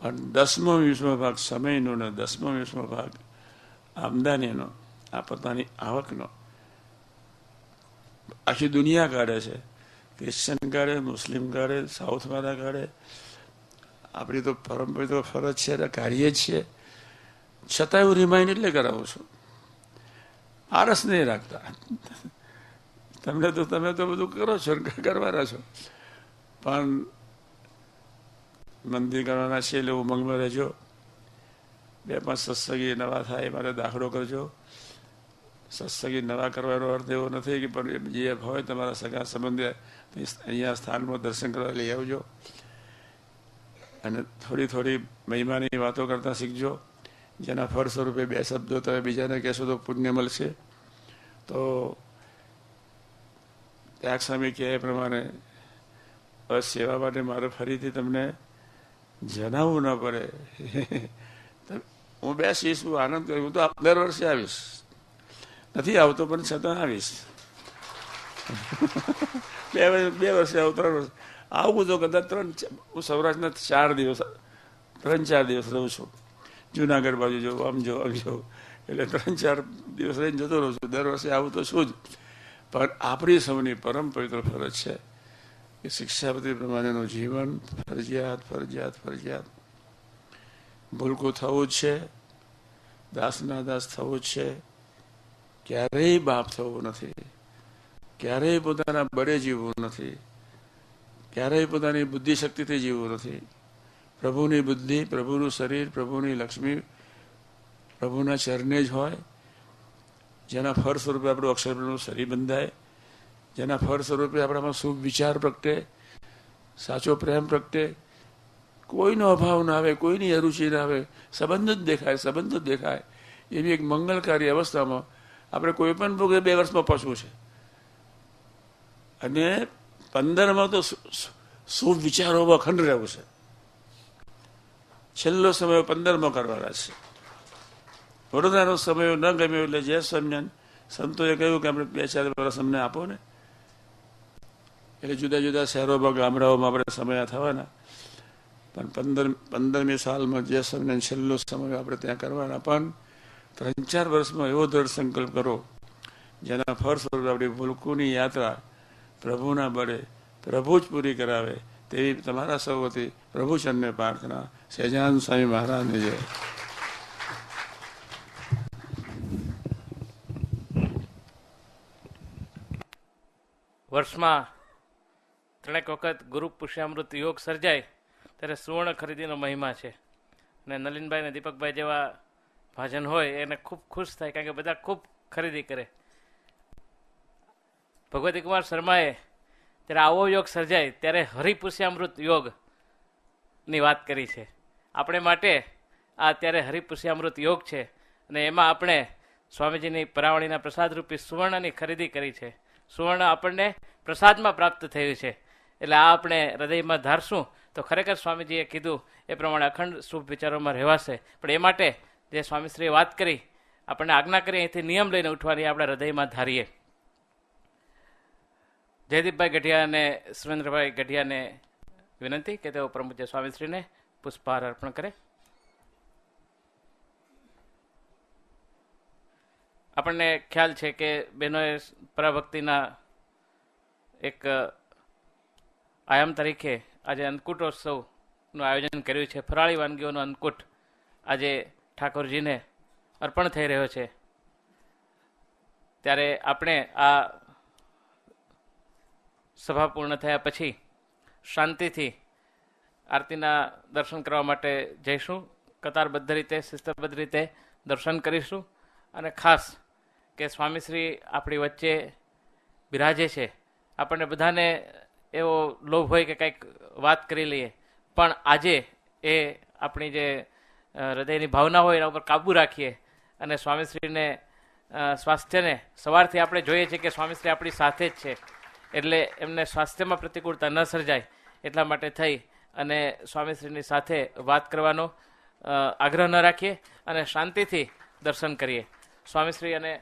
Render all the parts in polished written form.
પણ 10મો-20મો ભાગ સમયનો ને 10મો-20મો ભાગ આમદાનીનો, આ પોતાની આવકનો આખી દુનિયા કાઢે છે. ક્રિશ્ચન કાઢે, મુસ્લિમ કાઢે, સાઉથવાળા કાઢે. આપણી તો પરંપરા તો ફરજ છે એટલે કાઢીએ જ છીએ. છતાં હું રિમાઇન્ડ એટલે કરાવું છું, આરસ નહીં રાખતા. તમે તો બધું કરો છો, કરવાના છો, પણ મંદિર કરવાના છે એટલે ઉમંગમાં રહેજો. 2-5 સત્સંગી નવા થાય એ માટે દાખલો કરજો. સત્સંગી નવા કરવાનો અર્થ એવો નથી કે પણ જે હોય તમારા સગા સંબંધે અહીંયા સ્થાનમાં દર્શન કરવા લઈ આવજો. અને થોડી થોડી મહિમાની વાતો કરતા શીખજો. જેના ફળ સ્વરૂપે 2 શબ્દો તમે બીજાને કહેશો તો પુણ્ય મળશે. તો ત્યાગ સ્વામી કહે એ પ્રમાણે બસ સેવા માટે મારે ફરીથી તમને જણાવવું ન પડે. હું બેસીશ, હું આનંદ કરીશ. હું તો દર વર્ષે આવીશ, નથી આવતો પણ છતાં આવીશ. 2 વર્ષે આવું, 3 વર્ષ આવું તો કદાચ 3, હું સૌરાષ્ટ્રના 4 દિવસ 3-4 દિવસ રહું છું. જુનાગઢ બાજુ જવું, આમ જવું, એટલે 3-4 દિવસ રહીને જતો રહું છું. દર વર્ષે આવું તો શું જ. પણ આપણી સૌની પરમ પવિત્ર ફરજ છે કે શિક્ષાપતિ પ્રમાણેનું જીવન ફરજિયાત ભૂલકું થવું જ છે, દાસના દાસ થવું જ છે. ક્યારેય બાપ થવું નથી, ક્યારેય પોતાના બળે જીવવું નથી, ક્યારેય પોતાની બુદ્ધિશક્તિથી જીવવું નથી. પ્રભુની બુદ્ધિ, પ્રભુનું શરીર, પ્રભુની લક્ષ્મી પ્રભુના ચરણે જ હોય. જેના ફળ સ્વરૂપે આપણું અક્ષરનું શરીર બંધાય, જેના ફળ સ્વરૂપે આપણામાં શુભ વિચાર પ્રગટે, સાચો પ્રેમ પ્રગટે, કોઈનો અભાવ ના આવે, કોઈની અરુચિ ના આવે, સંબંધ જ દેખાય. એવી એક મંગલકારી અવસ્થામાં આપણે કોઈ પણ ભોગે 2 વર્ષમાં પહોંચવું છે. અને 15માં તો શુભ વિચારોમાં અખંડ રહેવું છે. છેલ્લો સમય 15માં કરવાના છે. વડોદરાનો સમય ન ગમ્યો એટલે જય સ્વામિનારાયણ સંતોએ કહ્યું કે આપણે 2-4 વર્ષ અમને આપો ને. એટલે જુદા જુદા શહેરોમાં, ગામડાઓમાં આપણે સમય થવાના. પણ 15મી સાલમાં જય સ્વામિનારાયણ છેલ્લો સમય આપણે ત્યાં કરવાના. પણ 3-4 વર્ષમાં એવો દ્રઢ સંકલ્પ કરો જેના ફળ સ્વરૂપે આપણી ભૂલકુની યાત્રા પ્રભુના બળે પ્રભુ જ પૂરી કરાવે તેવી તમારા સૌ વતી પ્રભુચંદને પ્રાર્થના. સહજાનંદ સ્વામી મહારાજને જય. વર્ષમાં 3 વખત ગુરુ પુષ્યામૃત યોગ સર્જાય ત્યારે સુવર્ણ ખરીદીનો મહિમા છે. અને નલિનભાઈ અને દીપકભાઈ જેવા ભાજન હોય એને ખૂબ ખુશ થાય, કારણ કે બધા ખૂબ ખરીદી કરે. ભગવતી કુમાર શર્માએ ત્યારે આવો યોગ સર્જાય ત્યારે હરિપુષ્યામૃત યોગની વાત કરી છે. આપણે માટે આ અત્યારે હરિપુષ્યામૃત યોગ છે અને એમાં આપણે સ્વામીજીની પરાવણીના પ્રસાદરૂપી સુવર્ણની ખરીદી કરી છે. સુવર્ણ આપણને પ્રસાદમાં પ્રાપ્ત થયું છે. એટલે આ આપણે હૃદયમાં ધારશું તો ખરેખર સ્વામીજીએ કીધું એ પ્રમાણે અખંડ શુભ વિચારોમાં રહેવાશે. પણ એ માટે જે સ્વામીશ્રીએ વાત કરી, આપણને આજ્ઞા કરી અહીંથી નિયમ લઈને ઉઠવાની આપણે હૃદયમાં ધારીએ. જયદીપભાઈ ગઢિયા અને સુરેન્દ્રભાઈ ગઢિયાને વિનંતી કે તેઓ પ્રમુખ સ્વામીશ્રીને પુષ્પહાર અર્પણ કરે. આપણને ખ્યાલ છે કે બહેનોએ પરાભક્તિના એક આયામ તરીકે આજે અન્નકૂટોત્સવનું આયોજન કર્યું છે. ફરાળી વાનગીઓનો અન્નકૂટ આજે ઠાકોરજીને અર્પણ થઈ રહ્યો છે. ત્યારે આપણે આ સભા પૂર્ણ થયા પછી શાંતિથી આરતીના દર્શન કરવા માટે જઈશું. કતારબદ્ધ રીતે, શિસ્તબદ્ધ રીતે દર્શન કરીશું. અને ખાસ કે સ્વામીશ્રી આપણી વચ્ચે બિરાજે છે. આપણને બધાને એવો લોભ હોય કે કંઈક વાત કરી લઈએ, પણ આજે એ આપણી જે હૃદયની ભાવના હોય એના ઉપર કાબૂ રાખીએ અને સ્વામીશ્રીને સ્વાસ્થ્યને સવારથી આપણે જોઈએ છીએ કે સ્વામીશ્રી આપણી સાથે જ છે. એટલે એમને સ્વાસ્થ્યમાં પ્રતિકૂળતા ન સર્જાય એટલા માટે થઈ અને સ્વામીશ્રીની સાથે વાત કરવાનો આગ્રહ ન રાખીએ અને શાંતિથી દર્શન કરીએ. સ્વામીશ્રી અને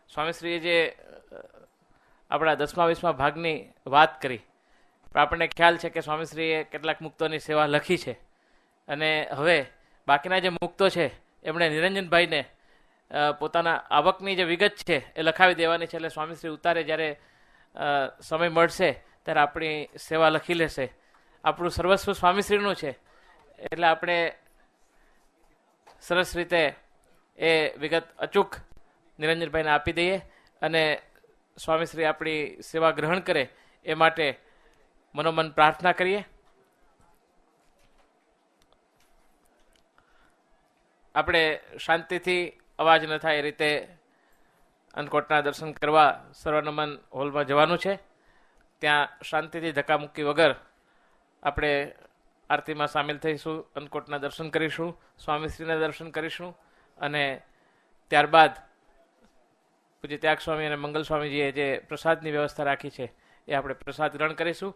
સ્વામીશ્રીએ જે આપણા 10મા-20મા ભાગની વાત કરી, પણ આપણને ખ્યાલ છે કે સ્વામીશ્રીએ કેટલાક મુક્તોની સેવા લખી છે, અને હવે બાકીના જે મુક્તો છે એમણે નિરંજનભાઈને પોતાના આવકની જે વિગત છે એ લખાવી દેવાની છે. એટલે સ્વામીશ્રી ઉતારે જ્યારે સમય મળશે ત્યારે આપણી સેવા લખી લેશે. આપણું સર્વસ્વ સ્વામીશ્રીનું છે, એટલે આપણે સરસ રીતે એ વિગત અચૂક નિરંજનભાઈને આપી દઈએ, અને સ્વામીશ્રી આપણી સેવા ગ્રહણ કરે એ માટે મનોમન પ્રાર્થના કરીએ. આપણે શાંતિથી અવાજ ન થાય એ રીતે અન્નકોટના દર્શન કરવા સર્વનમન હોલમાં જવાનું છે. ત્યાં શાંતિથી ધક્કામુક્કી વગર આપણે આરતીમાં સામેલ થઈશું, અન્નકોટના દર્શન કરીશું, સ્વામીશ્રીના દર્શન કરીશું, અને ત્યારબાદ પૂજ્ય ત્યાગ સ્વામી અને મંગલ સ્વામીજીએ જે પ્રસાદની વ્યવસ્થા રાખી છે એ આપણે પ્રસાદ ગ્રહણ કરીશું.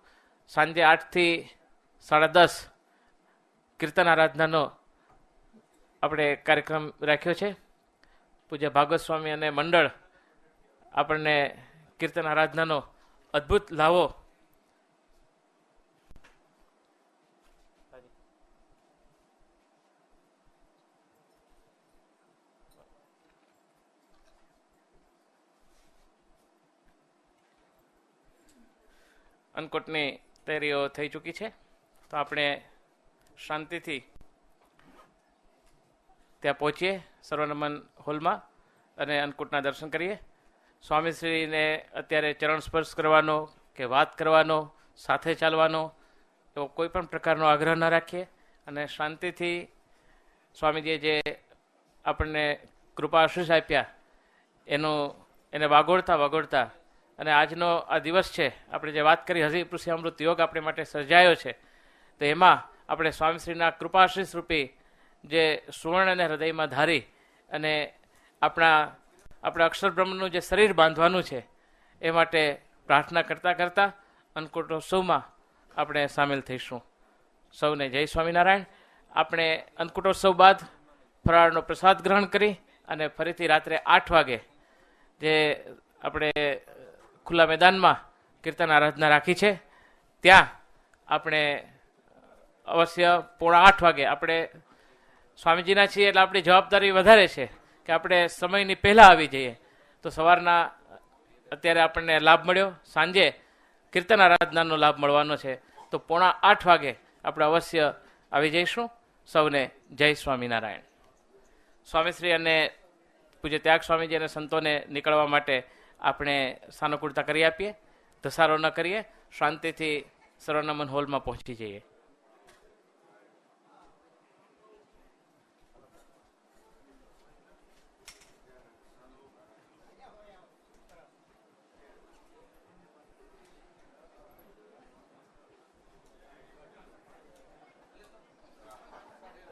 સાંજે 8 થી 10:30 કીર્તન આરાધનાનો આપણે કાર્યક્રમ રાખ્યો છે. પૂજ્ય ભાગવત સ્વામી અને મંડળ આપણને કીર્તન આરાધનાનો અદ્ભુત લાવો અન્નકોટની તૈયારીઓ થઈ ચૂકી છે, તો આપણે શાંતિથી ત્યાં પહોંચીએ સર્વનમન હોલમાં અને અન્નકૂટના દર્શન કરીએ. સ્વામીશ્રીને અત્યારે ચરણ સ્પર્શ કરવાનો કે વાત કરવાનો, સાથે ચાલવાનો એવો કોઈ પણ પ્રકારનો આગ્રહ ન રાખીએ, અને શાંતિથી સ્વામીજીએ જે આપણને કૃપા આશીષ આપ્યા એને વાગોળતા અને આજનો આ દિવસ છે, આપણે જે વાત કરી હજી પૃથ્વી અમૃત યોગ આપણે માટે સર્જાયો છે, તો એમાં આપણે સ્વામીશ્રીના કૃપા આશીષ રૂપી જે સુવર્ણને હૃદયમાં ધારી અને આપણા અક્ષર બ્રહ્મનું જે શરીર બાંધવાનું છે એ માટે પ્રાર્થના કરતા અન્નકૂટોત્સવમાં આપણે સામેલ થઈશું. સૌને જય સ્વામિનારાયણ. આપણે અન્નકૂટોત્સવ બાદ ફરાળનો પ્રસાદ ગ્રહણ કરી અને ફરીથી રાત્રે 8 વાગે જે આપણે ખુલ્લા મેદાનમાં કીર્તન આરાધના રાખી છે ત્યાં આપણે અવશ્ય 7:45 વાગે, આપણે સ્વામીજીના છીએ એટલે આપણી જવાબદારી વધારે છે કે આપણે સમયની પહેલાં આવી જઈએ. તો સવારના અત્યારે આપણને લાભ મળ્યો, સાંજે કીર્તન આરાધનાનો લાભ મળવાનો છે, તો 7:45 વાગે આપણે અવશ્ય આવી જઈશું. સૌને જય સ્વામિનારાયણ. સ્વામીશ્રી અને પૂજ્ય ત્યાગ સ્વામીજી અને સંતોને નીકળવા માટે આપણે સાનુકૂળતા કરી આપીએ, ધસારો ન કરીએ, શાંતિથી સર્વનમન હોલમાં પહોંચી જઈએ.